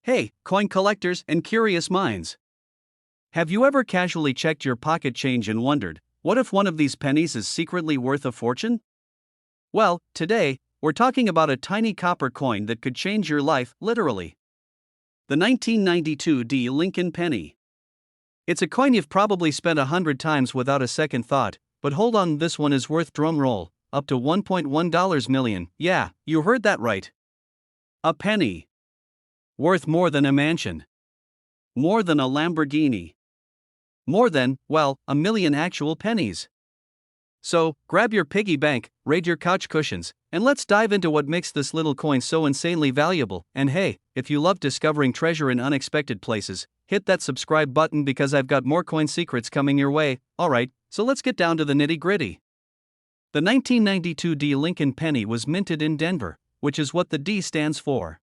Hey, coin collectors and curious minds. Have you ever casually checked your pocket change and wondered, what if one of these pennies is secretly worth a fortune? Well, today, we're talking about a tiny copper coin that could change your life, literally. The 1992 D. Lincoln penny. It's a coin you've probably spent 100 times without a second thought, but hold on, this one is worth, drumroll, up to $1.1 million. Yeah, you heard that right. A penny. Worth more than a mansion. More than a Lamborghini. More than, well, a million actual pennies. So, grab your piggy bank, raid your couch cushions, and let's dive into what makes this little coin so insanely valuable. And hey, if you love discovering treasure in unexpected places, hit that subscribe button because I've got more coin secrets coming your way. Alright, so let's get down to the nitty-gritty. The 1992 D. Lincoln penny was minted in Denver, which is what the D stands for.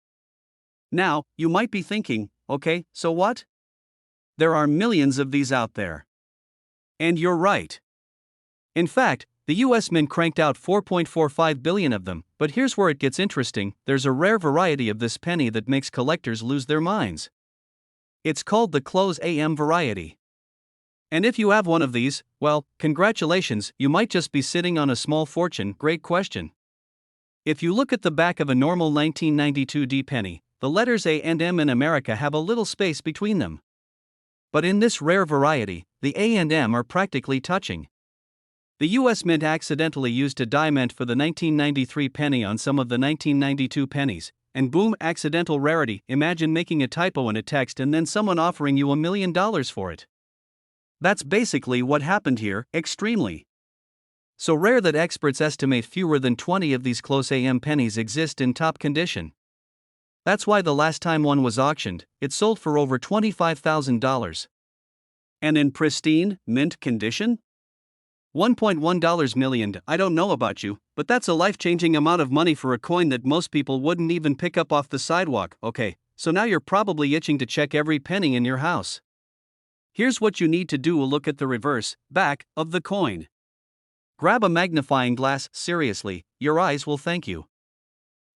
Now, you might be thinking, okay, so what? There are millions of these out there. And you're right. In fact, the US Mint cranked out 4.45 billion of them, but here's where it gets interesting: there's a rare variety of this penny that makes collectors lose their minds. It's called the close AM variety. And if you have one of these, well, congratulations, you might just be sitting on a small fortune. Great question. If you look at the back of a normal 1992 D penny, the letters A and M in America have a little space between them. But in this rare variety, the A and M are practically touching. The US Mint accidentally used a diamond for the 1993 penny on some of the 1992 pennies, and boom, accidental rarity. Imagine making a typo in a text and then someone offering you $1 million for it. That's basically what happened here, extremely. So rare that experts estimate fewer than 20 of these close AM pennies exist in top condition. That's why the last time one was auctioned, it sold for over $25,000. And in pristine, mint condition? $1.1 million. I don't know about you, but that's a life-changing amount of money for a coin that most people wouldn't even pick up off the sidewalk. Okay, so now you're probably itching to check every penny in your house. Here's what you need to do: look at the reverse, back, of the coin. Grab a magnifying glass. Seriously, your eyes will thank you.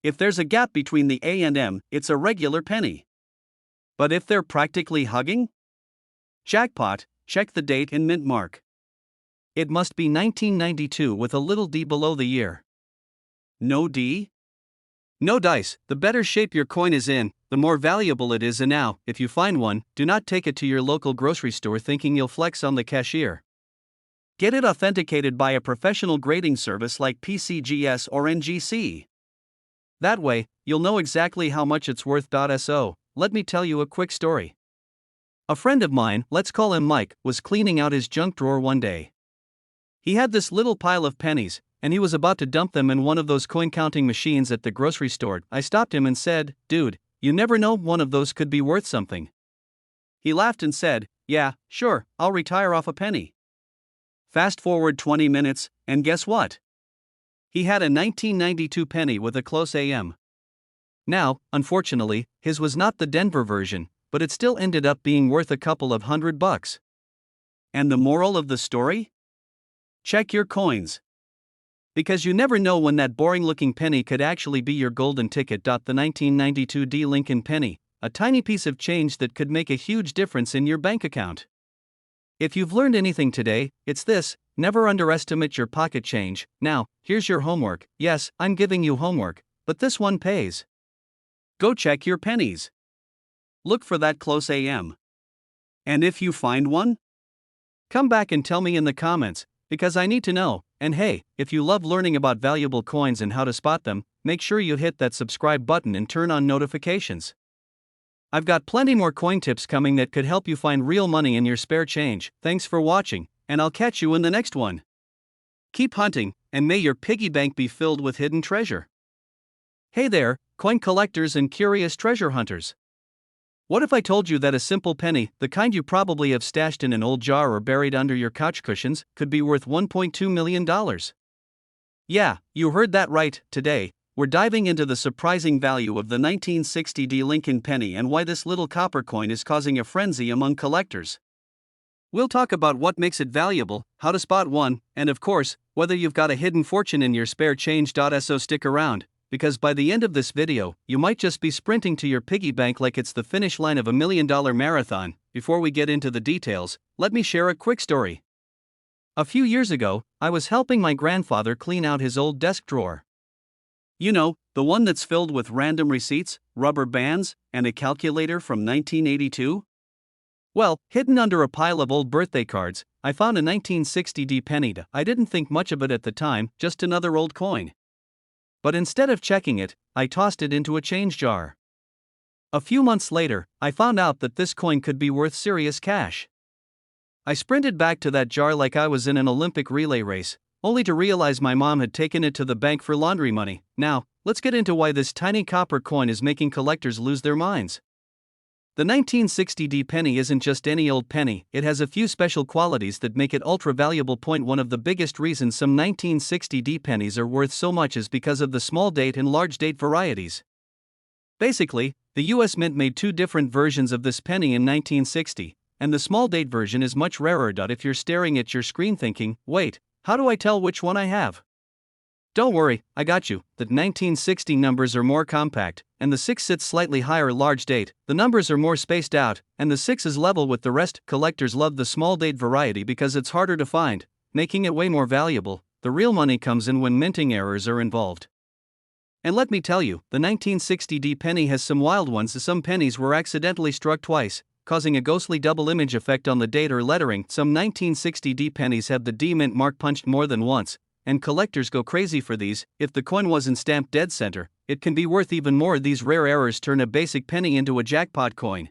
If there's a gap between the A and M, it's a regular penny. But if they're practically hugging? Jackpot. Check the date and mint mark. It must be 1992 with a little D below the year. No D? No dice. The better shape your coin is in, the more valuable it is. And now, if you find one, do not take it to your local grocery store thinking you'll flex on the cashier. Get it authenticated by a professional grading service like PCGS or NGC. That way, you'll know exactly how much it's worth. So, let me tell you a quick story. A friend of mine, let's call him Mike, was cleaning out his junk drawer one day. He had this little pile of pennies, and he was about to dump them in one of those coin counting machines at the grocery store. I stopped him and said, "Dude, you never know, one of those could be worth something." He laughed and said, "Yeah, sure, I'll retire off a penny." Fast forward 20 minutes, and guess what? He had a 1992 penny with a close AM. Now, unfortunately, his was not the Denver version, but it still ended up being worth a couple of $100. And the moral of the story? Check your coins. Because you never know when that boring-looking penny could actually be your golden ticket. The 1992 D. Lincoln penny, a tiny piece of change that could make a huge difference in your bank account. If you've learned anything today, it's this: never underestimate your pocket change. Now, here's your homework. Yes, I'm giving you homework, but this one pays. Go check your pennies. Look for that close AM. And if you find one, come back and tell me in the comments, because I need to know. And hey, if you love learning about valuable coins and how to spot them, make sure you hit that subscribe button and turn on notifications. I've got plenty more coin tips coming that could help you find real money in your spare change. Thanks for watching, and I'll catch you in the next one. Keep hunting, and may your piggy bank be filled with hidden treasure. Hey there, coin collectors and curious treasure hunters. What if I told you that a simple penny, the kind you probably have stashed in an old jar or buried under your couch cushions, could be worth $1.2 million? Yeah, you heard that right. Today, we're diving into the surprising value of the 1960 D. Lincoln penny and why this little copper coin is causing a frenzy among collectors. We'll talk about what makes it valuable, how to spot one, and of course, whether you've got a hidden fortune in your spare change. So stick around, because by the end of this video, you might just be sprinting to your piggy bank like it's the finish line of a $1 million marathon. Before we get into the details, let me share a quick story. A few years ago, I was helping my grandfather clean out his old desk drawer. You know, the one that's filled with random receipts, rubber bands, and a calculator from 1982? Well, hidden under a pile of old birthday cards, I found a 1960 penny. I didn't think much of it at the time, just another old coin. But instead of checking it, I tossed it into a change jar. A few months later, I found out that this coin could be worth serious cash. I sprinted back to that jar like I was in an Olympic relay race, only to realize my mom had taken it to the bank for laundry money. Now, let's get into why this tiny copper coin is making collectors lose their minds. The 1960 penny isn't just any old penny, it has a few special qualities that make it ultra valuable. One of the biggest reasons some 1960 pennies are worth so much is because of the small date and large date varieties. Basically, the US Mint made two different versions of this penny in 1960, and the small date version is much rarer. If you're staring at your screen thinking, wait, how do I tell which one I have? Don't worry, I got you. The 1960 numbers are more compact, and the 6 sits slightly higher. Large date, the numbers are more spaced out, and the 6 is level with the rest. Collectors love the small date variety because it's harder to find, making it way more valuable. The real money comes in when minting errors are involved. And let me tell you, the 1960 penny has some wild ones. Some pennies were accidentally struck twice, causing a ghostly double image effect on the date or lettering. Some 1960 pennies have the D mint mark punched more than once, and collectors go crazy for these. If the coin wasn't stamped dead center, it can be worth even more. These rare errors turn a basic penny into a jackpot coin.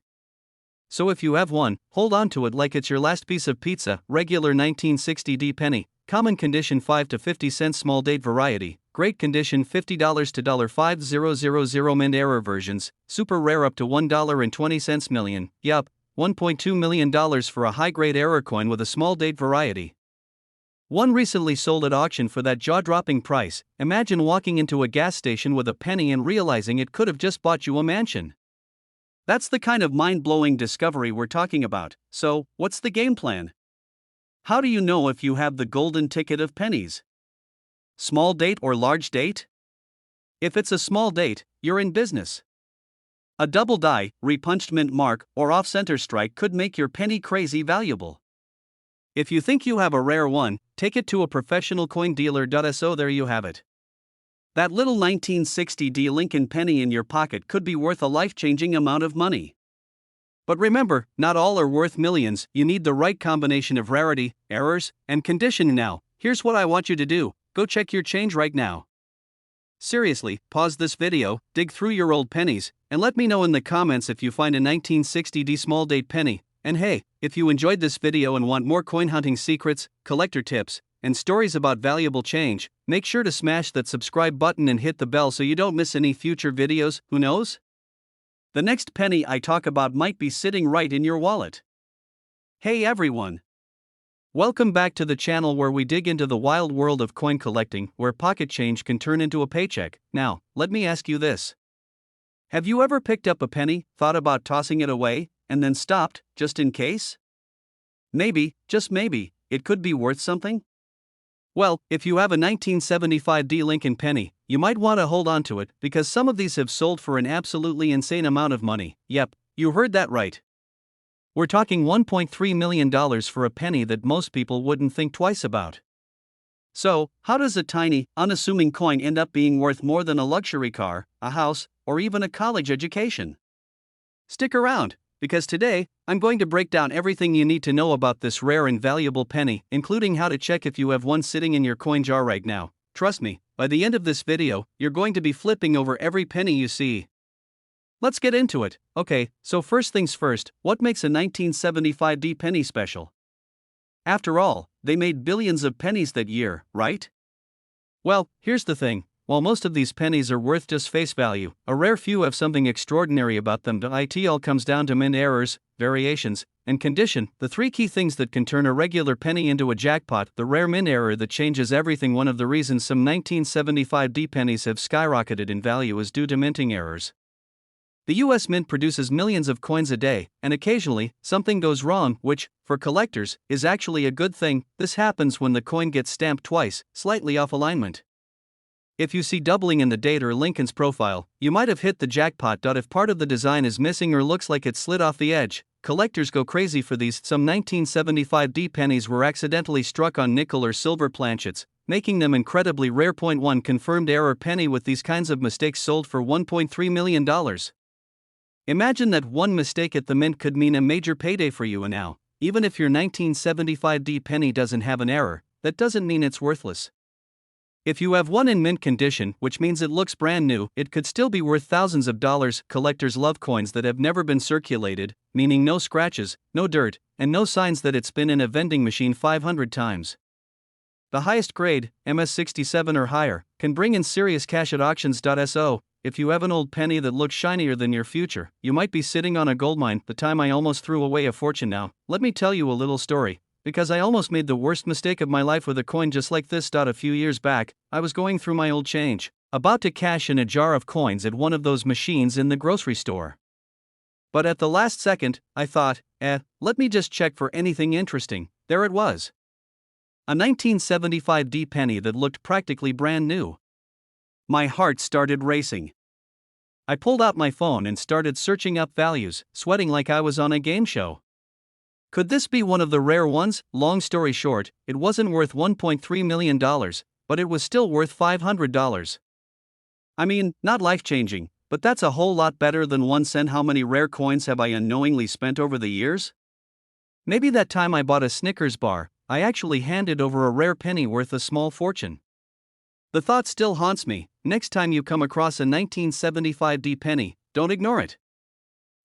So if you have one, hold on to it like it's your last piece of pizza. Regular 1960 penny, common condition 5 to 50 cents. Small date variety, great condition $50 to $5,000. Mint error versions, super rare up to $1.20 million. Yup, $1.2 million for a high-grade error coin with a small date variety. One recently sold at auction for that jaw-dropping price. Imagine walking into a gas station with a penny and realizing it could have just bought you a mansion. That's the kind of mind-blowing discovery we're talking about. So, what's the game plan? How do you know if you have the golden ticket of pennies? Small date or large date? If it's a small date, you're in business. A double die, repunched mint mark, or off-center strike could make your penny crazy valuable. If you think you have a rare one, take it to a professional coin dealer. So there you have it. That little 1960 Lincoln penny in your pocket could be worth a life-changing amount of money. But remember, not all are worth millions. You need the right combination of rarity, errors, and condition. Now, here's what I want you to do. Go check your change right now. Seriously, pause this video, dig through your old pennies, and let me know in the comments if you find a 1960 small date penny. And hey, if you enjoyed this video and want more coin hunting secrets, collector tips, and stories about valuable change, make sure to smash that subscribe button and hit the bell so you don't miss any future videos. Who knows? The next penny I talk about might be sitting right in your wallet. Hey everyone! Welcome back to the channel where we dig into the wild world of coin collecting, where pocket change can turn into a paycheck. Now, let me ask you this. Have you ever picked up a penny, thought about tossing it away, and then stopped, just in case? Maybe, just maybe, it could be worth something? Well, if you have a 1975 Lincoln penny, you might want to hold on to it, because some of these have sold for an absolutely insane amount of money. Yep, you heard that right. We're talking $1.3 million for a penny that most people wouldn't think twice about. So, how does a tiny, unassuming coin end up being worth more than a luxury car, a house, or even a college education? Stick around, because today, I'm going to break down everything you need to know about this rare and valuable penny, including how to check if you have one sitting in your coin jar right now. Trust me, by the end of this video, you're going to be flipping over every penny you see. Let's get into it. Okay, so first things first, what makes a 1975 penny special? After all, they made billions of pennies that year, right? Well, here's the thing. While most of these pennies are worth just face value, a rare few have something extraordinary about them. It all comes down to mint errors, variations, and condition, the three key things that can turn a regular penny into a jackpot. The rare mint error that changes everything. One of the reasons some 1975 pennies have skyrocketed in value is due to minting errors. The US Mint produces millions of coins a day, and occasionally, something goes wrong, which, for collectors, is actually a good thing. This happens when the coin gets stamped twice, slightly off alignment. If you see doubling in the date or Lincoln's profile, you might have hit the jackpot. If part of the design is missing or looks like it slid off the edge, collectors go crazy for these. Some 1975 D pennies were accidentally struck on nickel or silver planchets, making them incredibly rare. 1 Confirmed error penny with these kinds of mistakes sold for $1.3 million. Imagine that one mistake at the mint could mean a major payday for you. And now, even if your 1975 D penny doesn't have an error, that doesn't mean it's worthless. If you have one in mint condition, which means it looks brand new, it could still be worth thousands of dollars. Collectors love coins that have never been circulated, meaning no scratches, no dirt, and no signs that it's been in a vending machine 500 times. The highest grade, MS67 or higher, can bring in serious cash at auctions. So, if you have an old penny that looks shinier than your future, you might be sitting on a goldmine. The time I almost threw away a fortune. Now, let me tell you a little story, because I almost made the worst mistake of my life with a coin just like this. A few years back, I was going through my old change, about to cash in a jar of coins at one of those machines in the grocery store. But at the last second, I thought, let me just check for anything interesting. There it was. A 1975 D penny that looked practically brand new. My heart started racing. I pulled out my phone and started searching up values, sweating like I was on a game show. Could this be one of the rare ones? Long story short, it wasn't worth $1.3 million, but it was still worth $500. I mean, not life-changing, but that's a whole lot better than 1 cent. How many rare coins have I unknowingly spent over the years? Maybe that time I bought a Snickers bar, I actually handed over a rare penny worth a small fortune. The thought still haunts me. Next time you come across a 1975 D penny, don't ignore it.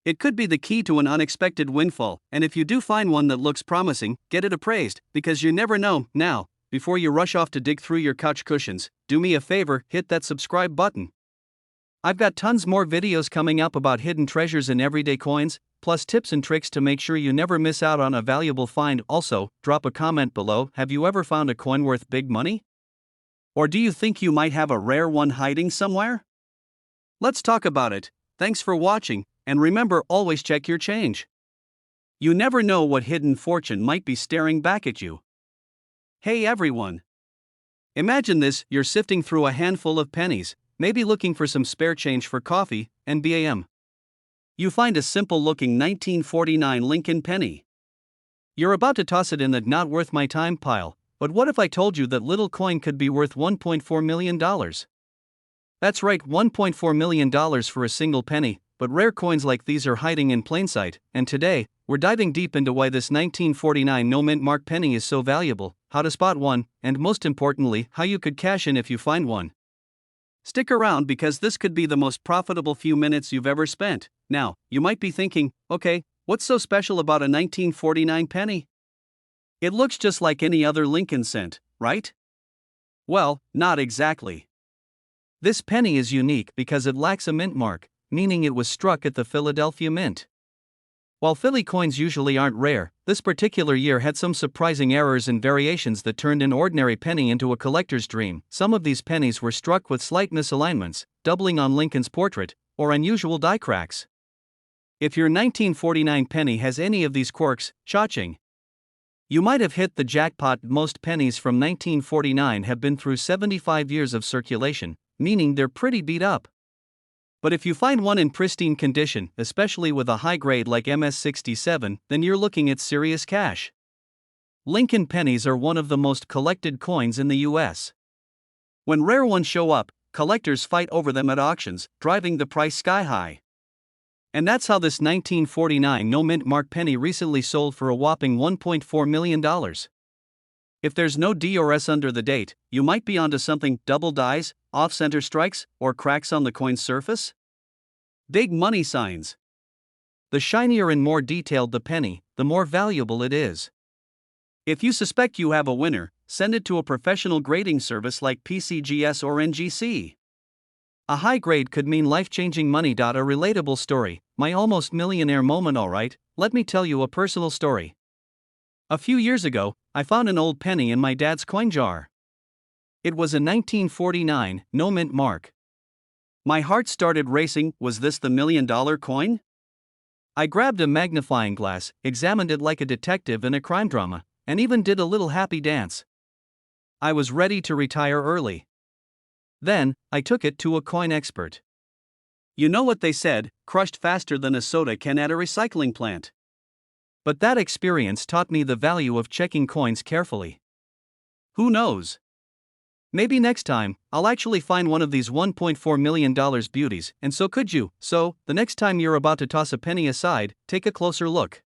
It could be the key to an unexpected windfall, and if you do find one that looks promising, get it appraised, because you never know. Now, before you rush off to dig through your couch cushions, do me a favor, hit that subscribe button. I've got tons more videos coming up about hidden treasures and everyday coins, plus tips and tricks to make sure you never miss out on a valuable find. Also, drop a comment below. Have you ever found a coin worth big money? Or do you think you might have a rare one hiding somewhere? Let's talk about it. Thanks for watching, and remember, always check your change. You never know what hidden fortune might be staring back at you. Hey everyone! Imagine this, you're sifting through a handful of pennies, maybe looking for some spare change for coffee, and bam! You find a simple-looking 1949 Lincoln penny. You're about to toss it in the not worth my time pile, but what if I told you that little coin could be worth $1.4 million? That's right, $1.4 million for a single penny, but rare coins like these are hiding in plain sight, and today, we're diving deep into why this 1949 no-mint mark penny is so valuable, how to spot one, and most importantly, how you could cash in if you find one. Stick around because this could be the most profitable few minutes you've ever spent. Now, you might be thinking, okay, what's so special about a 1949 penny? It looks just like any other Lincoln cent, right? Well, not exactly. This penny is unique because it lacks a mint mark, meaning it was struck at the Philadelphia Mint. While Philly coins usually aren't rare, this particular year had some surprising errors and variations that turned an ordinary penny into a collector's dream. Some of these pennies were struck with slight misalignments, doubling on Lincoln's portrait, or unusual die cracks. If your 1949 penny has any of these quirks, cha-ching! You might have hit the jackpot. Most pennies from 1949 have been through 75 years of circulation, meaning they're pretty beat up. But if you find one in pristine condition, especially with a high grade like MS67, then you're looking at serious cash. Lincoln pennies are one of the most collected coins in the US. When rare ones show up, collectors fight over them at auctions, driving the price sky high. And that's how this 1949 no-mint mark penny recently sold for a whopping $1.4 million. If there's no D or S under the date, you might be onto something: double dies, off-center strikes, or cracks on the coin's surface. Big money signs. The shinier and more detailed the penny, the more valuable it is. If you suspect you have a winner, send it to a professional grading service like PCGS or NGC. A high grade could mean life-changing money. A relatable story, my almost millionaire moment. Alright, let me tell you a personal story. A few years ago, I found an old penny in my dad's coin jar. It was a 1949 no-mint mark. My heart started racing. Was this the $1 million coin? I grabbed a magnifying glass, examined it like a detective in a crime drama, and even did a little happy dance. I was ready to retire early. Then, I took it to a coin expert. You know what they said, crushed faster than a soda can at a recycling plant. But that experience taught me the value of checking coins carefully. Who knows? Maybe next time, I'll actually find one of these $1.4 million beauties, and so could you. So, the next time you're about to toss a penny aside, take a closer look.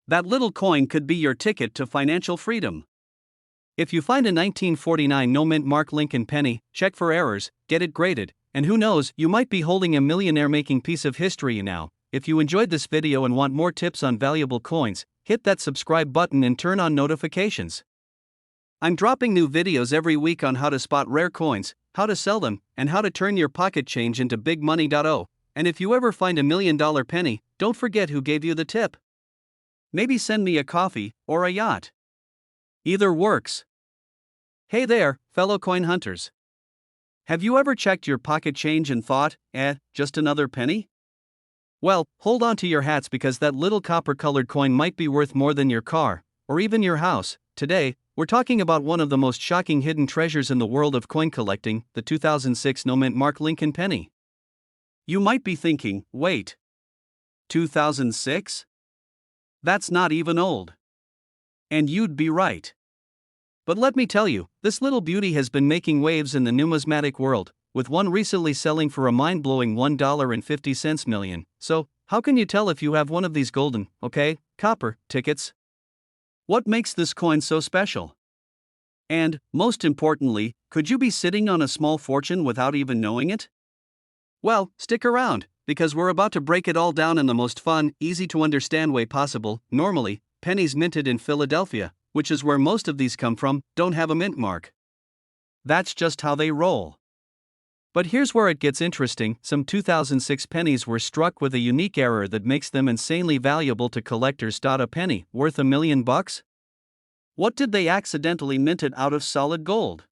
That little coin could be your ticket to financial freedom. If you find a 1949 no-mint Mark Lincoln penny, check for errors, get it graded, and who knows, you might be holding a millionaire-making piece of history now. If you enjoyed this video and want more tips on valuable coins, hit that subscribe button and turn on notifications. I'm dropping new videos every week on how to spot rare coins, how to sell them, and how to turn your pocket change into big money. And if you ever find a $1 million penny, don't forget who gave you the tip. Maybe send me a coffee or a yacht. Either works. Hey there, fellow coin hunters. Have you ever checked your pocket change and thought, just another penny? Well, hold on to your hats because that little copper-colored coin might be worth more than your car, or even your house. Today, we're talking about one of the most shocking hidden treasures in the world of coin collecting, the 2006 no-mint Mark Lincoln penny. You might be thinking, wait. 2006? That's not even old. And you'd be right. But let me tell you, this little beauty has been making waves in the numismatic world, with one recently selling for a mind-blowing $1.50 million. So, how can you tell if you have one of these golden, copper, tickets? What makes this coin so special? And, most importantly, could you be sitting on a small fortune without even knowing it? Well, stick around, because we're about to break it all down in the most fun, easy-to-understand way possible. Normally, pennies minted in Philadelphia, which is where most of these come from, don't have a mint mark. That's just how they roll. But here's where it gets interesting. Some 2006 pennies were struck with a unique error that makes them insanely valuable to collectors. A penny worth $1 million? What did they accidentally mint it out of solid gold?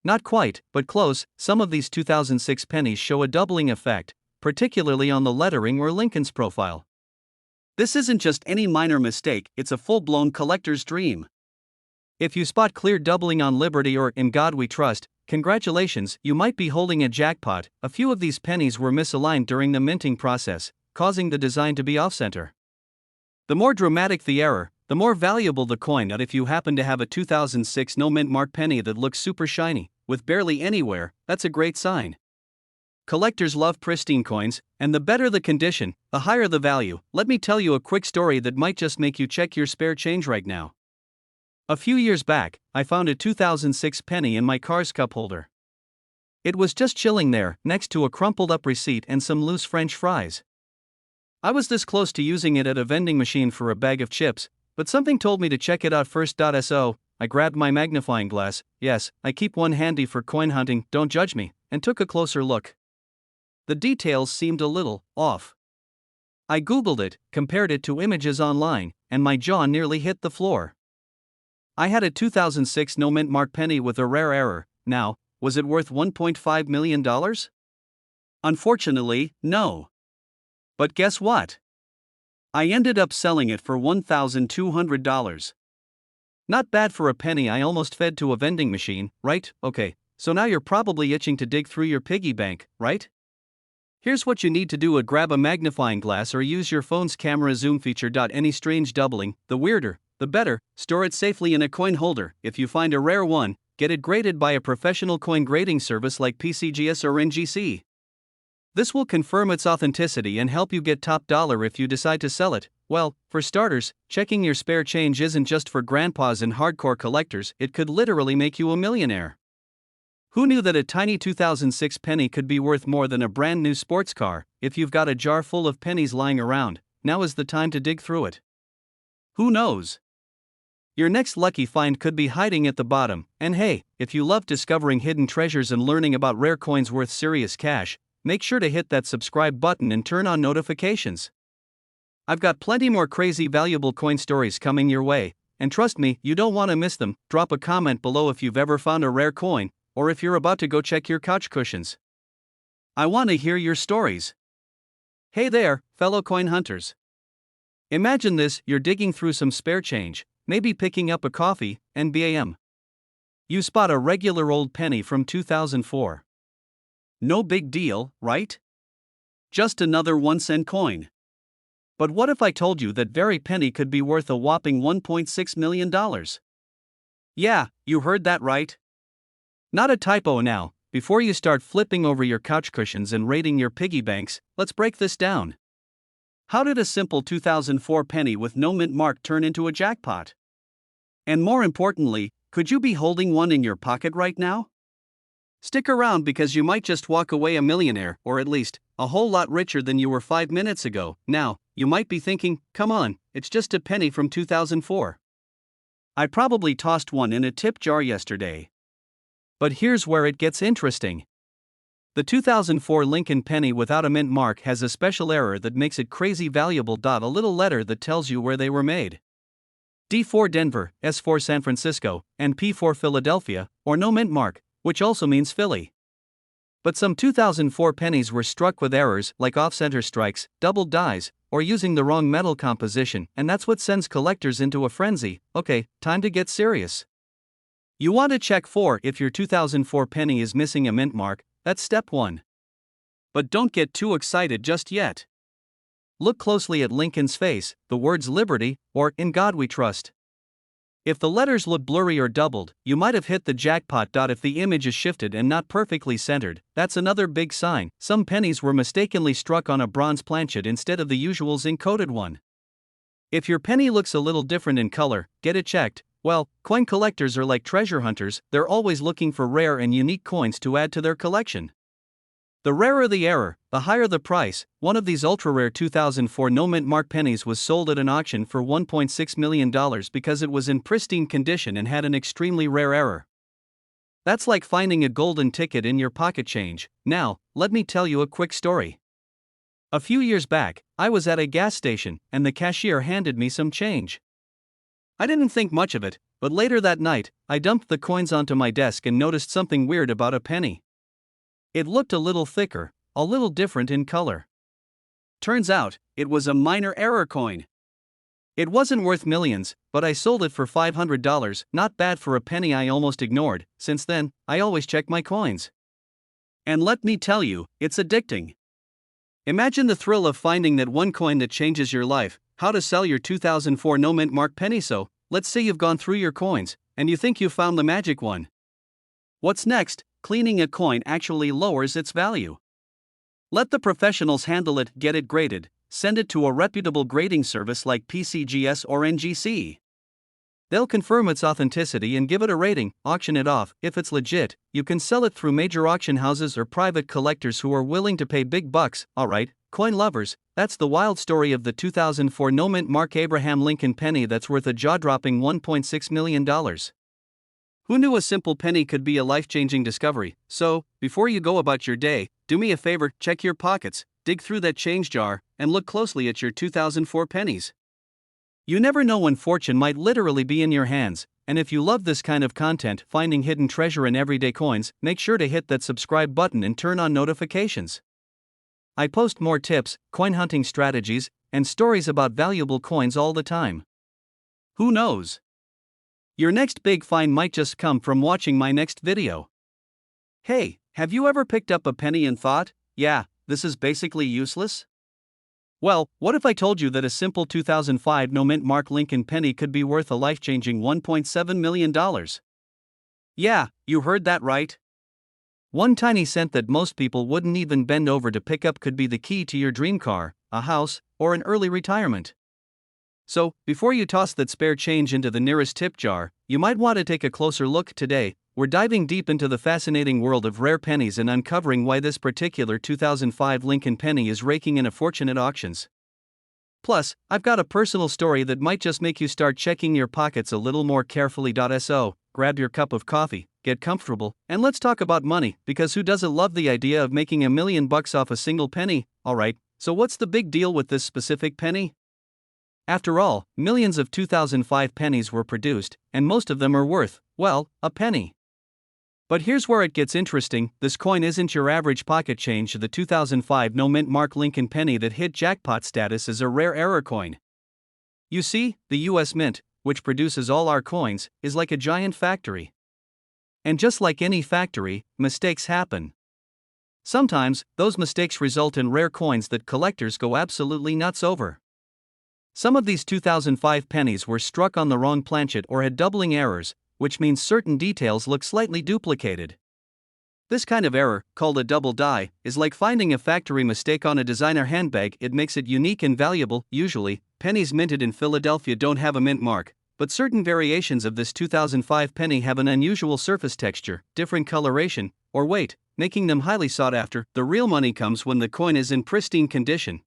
Not quite, but close. Some of these 2006 pennies show a doubling effect, particularly on the lettering or Lincoln's profile. This isn't just any minor mistake, it's a full-blown collector's dream. If you spot clear doubling on Liberty or In God We Trust, congratulations, you might be holding a jackpot. A few of these pennies were misaligned during the minting process, causing the design to be off-center. The more dramatic the error, the more valuable the coin. If you happen to have a 2006 no-mint Mark penny that looks super shiny, with barely any wear, that's a great sign. Collectors love pristine coins, and the better the condition, the higher the value. Let me tell you a quick story that might just make you check your spare change right now. A few years back, I found a 2006 penny in my car's cup holder. It was just chilling there, next to a crumpled up receipt and some loose French fries. I was this close to using it at a vending machine for a bag of chips, but something told me to check it out first. So, I grabbed my magnifying glass, yes, I keep one handy for coin hunting, don't judge me, and took a closer look. The details seemed a little off. I Googled it, compared it to images online, and my jaw nearly hit the floor. I had a 2006 no-mint Mark penny with a rare error. Now, was it worth $1.5 million? Unfortunately, no. But guess what? I ended up selling it for $1,200. Not bad for a penny I almost fed to a vending machine, right? Okay, so now you're probably itching to dig through your piggy bank, right? Here's what you need to do: grab a magnifying glass or use your phone's camera zoom feature. Any strange doubling, the weirder, the better. Store it safely in a coin holder. If you find a rare one, get it graded by a professional coin grading service like PCGS or NGC. This will confirm its authenticity and help you get top dollar if you decide to sell it. Well, for starters, checking your spare change isn't just for grandpas and hardcore collectors, it could literally make you a millionaire. Who knew that a tiny 2006 penny could be worth more than a brand new sports car? If you've got a jar full of pennies lying around, now is the time to dig through it. Who knows? Your next lucky find could be hiding at the bottom. And hey, if you love discovering hidden treasures and learning about rare coins worth serious cash, make sure to hit that subscribe button and turn on notifications. I've got plenty more crazy valuable coin stories coming your way, and trust me, you don't want to miss them. Drop a comment below if you've ever found a rare coin, or if you're about to go check your couch cushions. I want to hear your stories. Hey there, fellow coin hunters. Imagine this: you're digging through some spare change, maybe picking up a coffee, and bam. You spot a regular old penny from 2004. No big deal, right? Just another 1-cent coin. But what if I told you that very penny could be worth a whopping $1.6 million? Yeah, you heard that right. Not a typo now. Before you start flipping over your couch cushions and raiding your piggy banks, let's break this down. How did a simple 2004 penny with no mint mark turn into a jackpot? And more importantly, could you be holding one in your pocket right now? Stick around because you might just walk away a millionaire, or at least, a whole lot richer than you were 5 minutes ago. Now, you might be thinking, come on, it's just a penny from 2004. I probably tossed one in a tip jar yesterday. But here's where it gets interesting. The 2004 Lincoln penny without a mint mark has a special error that makes it crazy valuable. A little letter that tells you where they were made. D for Denver, S for San Francisco, and P for Philadelphia, or no mint mark, which also means Philly. But some 2004 pennies were struck with errors like off-center strikes, doubled dies, or using the wrong metal composition, and that's what sends collectors into a frenzy. Okay, time to get serious. You want to check for if your 2004 penny is missing a mint mark. That's step 1. But don't get too excited just yet. Look closely at Lincoln's face, the words Liberty, or In God We Trust. If the letters look blurry or doubled, you might have hit the jackpot. If the image is shifted and not perfectly centered, that's another big sign. Some pennies were mistakenly struck on a bronze planchet instead of the usual zinc-coated one. If your penny looks a little different in color, get it checked. Well, coin collectors are like treasure hunters, they're always looking for rare and unique coins to add to their collection. The rarer the error, the higher the price. One of these ultra-rare 2004 no-mint mark pennies was sold at an auction for $1.6 million because it was in pristine condition and had an extremely rare error. That's like finding a golden ticket in your pocket change. Now, let me tell you a quick story. A few years back, I was at a gas station, and the cashier handed me some change. I didn't think much of it, but later that night, I dumped the coins onto my desk and noticed something weird about a penny. It looked a little thicker, a little different in color. Turns out, it was a minor error coin. It wasn't worth millions, but I sold it for $500, not bad for a penny I almost ignored. Since then, I always check my coins. And let me tell you, it's addicting. Imagine the thrill of finding that one coin that changes your life. How to sell your 2004 no mint mark penny. So, let's say you've gone through your coins, and you think you found the magic one. What's next? Cleaning a coin actually lowers its value. Let the professionals handle it. Get it graded, send it to a reputable grading service like PCGS or NGC. They'll confirm its authenticity and give it a rating, auction it off. If it's legit, you can sell it through major auction houses or private collectors who are willing to pay big bucks. Alright, coin lovers, that's the wild story of the 2004 no mint mark Abraham Lincoln penny that's worth a jaw-dropping $1.6 million. Who knew a simple penny could be a life-changing discovery? So, before you go about your day, do me a favor, check your pockets, dig through that change jar, and look closely at your 2004 pennies. You never know when fortune might literally be in your hands, and if you love this kind of content, finding hidden treasure in everyday coins, make sure to hit that subscribe button and turn on notifications. I post more tips, coin hunting strategies, and stories about valuable coins all the time. Who knows? Your next big find might just come from watching my next video. Hey, have you ever picked up a penny and thought, yeah, this is basically useless? Well, what if I told you that a simple 2005 no mint mark Lincoln penny could be worth a life-changing $1.7 million? Yeah, you heard that right. One tiny cent that most people wouldn't even bend over to pick up could be the key to your dream car, a house, or an early retirement. So, before you toss that spare change into the nearest tip jar, you might want to take a closer look. Today, we're diving deep into the fascinating world of rare pennies and uncovering why this particular 2005 Lincoln penny is raking in a fortune at auctions. Plus, I've got a personal story that might just make you start checking your pockets a little more carefully. So, grab your cup of coffee, get comfortable, and let's talk about money, because who doesn't love the idea of making $1 million off a single penny? Alright, so what's the big deal with this specific penny? After all, millions of 2005 pennies were produced, and most of them are worth, well, a penny. But here's where it gets interesting. This coin isn't your average pocket change. The 2005 no mint mark Lincoln penny that hit jackpot status is a rare error coin. You see, the US Mint, which produces all our coins, is like a giant factory. And just like any factory, mistakes happen. Sometimes, those mistakes result in rare coins that collectors go absolutely nuts over. Some of these 2005 pennies were struck on the wrong planchet or had doubling errors, which means certain details look slightly duplicated. This kind of error, called a double die, is like finding a factory mistake on a designer handbag. It makes it unique and valuable. Usually, pennies minted in Philadelphia don't have a mint mark, but certain variations of this 2005 penny have an unusual surface texture, different coloration, or weight, making them highly sought after. The real money comes when the coin is in pristine condition.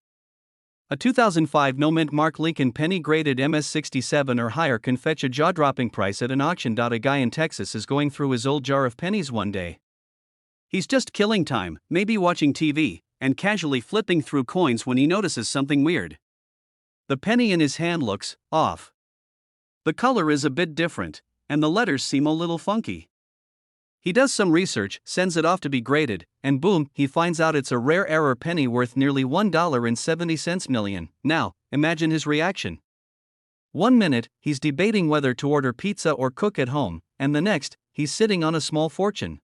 A 2005 no mint mark Lincoln penny graded MS67 or higher can fetch a jaw-dropping price at an auction. A guy in Texas is going through his old jar of pennies one day. He's just killing time, maybe watching TV, and casually flipping through coins when he notices something weird. The penny in his hand looks off. The color is a bit different, and the letters seem a little funky. He does some research, sends it off to be graded, and boom, he finds out it's a rare error penny worth nearly $1.70 million. Now, imagine his reaction. 1 minute, he's debating whether to order pizza or cook at home, and the next, he's sitting on a small fortune.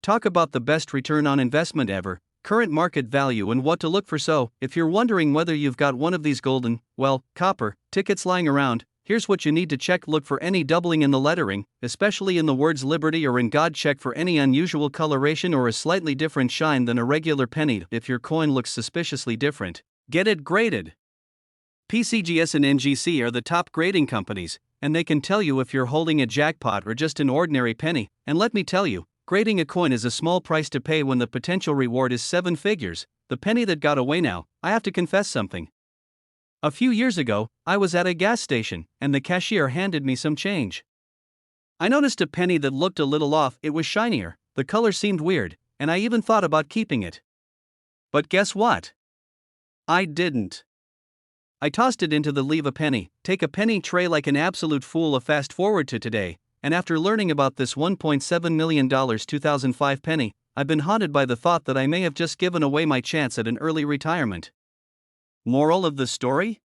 Talk about the best return on investment ever, current market value and what to look for. So, if you're wondering whether you've got one of these golden, copper, tickets lying around, here's what you need to check. Look for any doubling in the lettering, especially in the words Liberty or in God. Check for any unusual coloration or a slightly different shine than a regular penny. If your coin looks suspiciously different, get it graded. PCGS and NGC are the top grading companies, and they can tell you if you're holding a jackpot or just an ordinary penny. And let me tell you, grading a coin is a small price to pay when the potential reward is 7 figures. The penny that got away. Now, I have to confess something. A few years ago, I was at a gas station, and the cashier handed me some change. I noticed a penny that looked a little off. It was shinier, the color seemed weird, and I even thought about keeping it. But guess what? I didn't. I tossed it into the leave a penny, take a penny tray like an absolute fool. Fast forward to today, and after learning about this $1.7 million 2005 penny, I've been haunted by the thought that I may have just given away my chance at an early retirement. Moral of the story?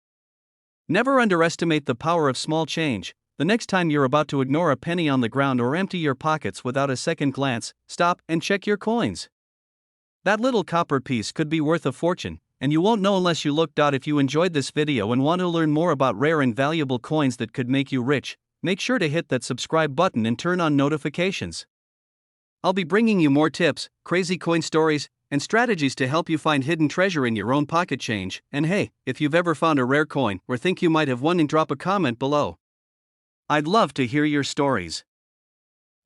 Never underestimate the power of small change. The next time you're about to ignore a penny on the ground or empty your pockets without a second glance, stop and check your coins. That little copper piece could be worth a fortune, and you won't know unless you look. If you enjoyed this video and want to learn more about rare and valuable coins that could make you rich, make sure to hit that subscribe button and turn on notifications. I'll be bringing you more tips, crazy coin stories, and strategies to help you find hidden treasure in your own pocket change. And hey, if you've ever found a rare coin or think you might have one, drop a comment below. I'd love to hear your stories.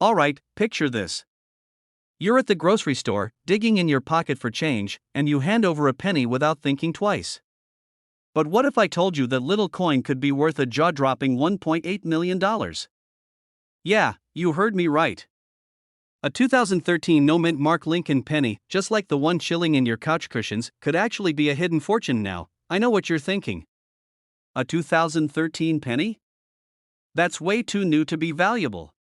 Alright, picture this. You're at the grocery store, digging in your pocket for change, and you hand over a penny without thinking twice. But what if I told you that little coin could be worth a jaw-dropping $1.8 million? Yeah, you heard me right. A 2013 no-mint mark Lincoln penny, just like the one chilling in your couch cushions, could actually be a hidden fortune. Now, I know what you're thinking. A 2013 penny? That's way too new to be valuable.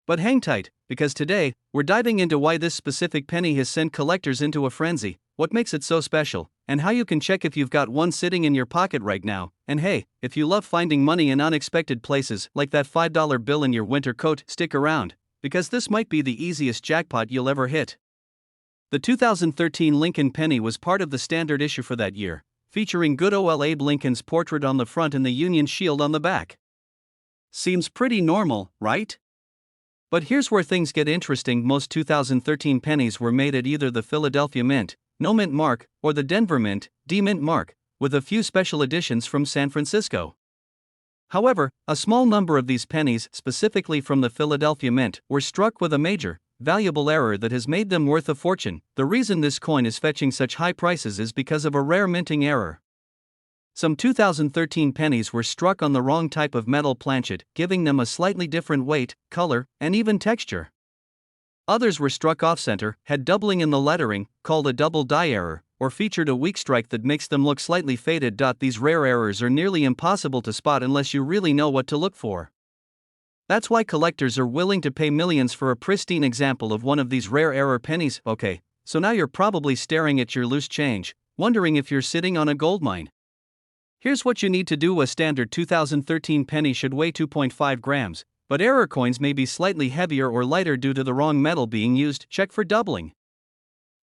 But hang tight, because today, we're diving into why this specific penny has sent collectors into a frenzy, what makes it so special, and how you can check if you've got one sitting in your pocket right now. And hey, if you love finding money in unexpected places, like that $5 bill in your winter coat, stick around, because this might be the easiest jackpot you'll ever hit. The 2013 Lincoln penny was part of the standard issue for that year, featuring good old Abe Lincoln's portrait on the front and the Union shield on the back. Seems pretty normal, right? But here's where things get interesting. Most 2013 pennies were made at either the Philadelphia Mint, no mint mark, or the Denver Mint, D mint mark, with a few special editions from San Francisco. However, a small number of these pennies, specifically from the Philadelphia Mint, were struck with a major, valuable error that has made them worth a fortune. The reason this coin is fetching such high prices is because of a rare minting error. Some 2013 pennies were struck on the wrong type of metal planchet, giving them a slightly different weight, color, and even texture. Others were struck off-center, had doubling in the lettering, called a double die error, or featured a weak strike that makes them look slightly faded. These rare errors are nearly impossible to spot unless you really know what to look for. That's why collectors are willing to pay millions for a pristine example of one of these rare error pennies. Okay, so now you're probably staring at your loose change, wondering if you're sitting on a goldmine. Here's what you need to do. A standard 2013 penny should weigh 2.5 grams, but error coins may be slightly heavier or lighter due to the wrong metal being used. Check for doubling.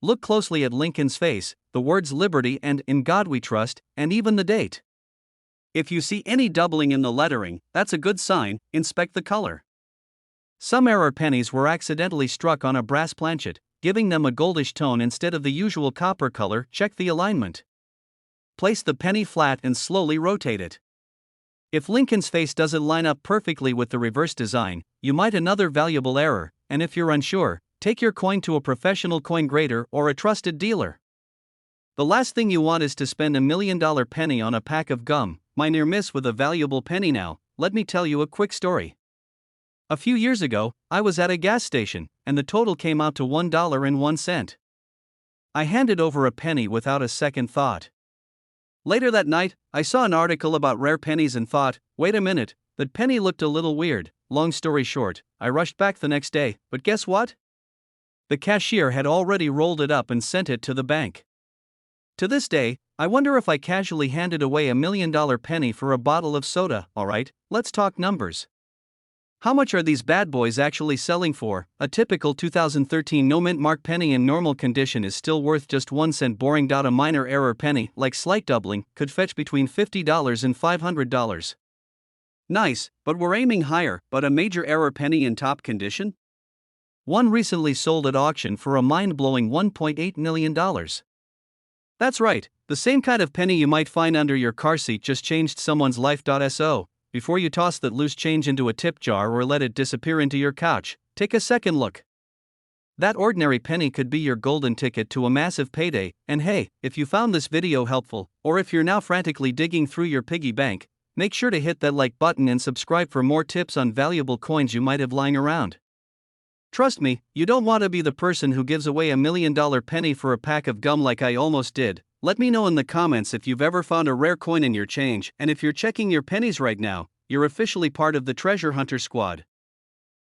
Look closely at Lincoln's face, the words Liberty and In God We Trust, and even the date. If you see any doubling in the lettering, that's a good sign. Inspect the color. Some error pennies were accidentally struck on a brass planchet, giving them a goldish tone instead of the usual copper color. Check the alignment. Place the penny flat and slowly rotate it. If Lincoln's face doesn't line up perfectly with the reverse design, you might another valuable error, and if you're unsure, take your coin to a professional coin grader or a trusted dealer. The last thing you want is to spend $1 million penny on a pack of gum. My near miss with a valuable penny. Now, let me tell you a quick story. A few years ago, I was at a gas station, and the total came out to $1.01. I handed over a penny without a second thought. Later that night, I saw an article about rare pennies and thought, wait a minute, that penny looked a little weird. Long story short, I rushed back the next day, but guess what? The cashier had already rolled it up and sent it to the bank. To this day, I wonder if I casually handed away $1 million penny for a bottle of soda. Alright, let's talk numbers. How much are these bad boys actually selling for? A typical 2013 no mint mark penny in normal condition is still worth just 1 cent. Boring. A minor error penny, like slight doubling, could fetch between $50 and $500. Nice, but we're aiming higher. But a major error penny in top condition? One recently sold at auction for a mind-blowing $1.8 million. That's right, the same kind of penny you might find under your car seat just changed someone's life. So, before you toss that loose change into a tip jar or let it disappear into your couch, take a second look. That ordinary penny could be your golden ticket to a massive payday. And hey, if you found this video helpful, or if you're now frantically digging through your piggy bank, make sure to hit that like button and subscribe for more tips on valuable coins you might have lying around. Trust me, you don't want to be the person who gives away $1 million penny for a pack of gum like I almost did. Let me know in the comments if you've ever found a rare coin in your change, and if you're checking your pennies right now, you're officially part of the treasure hunter squad.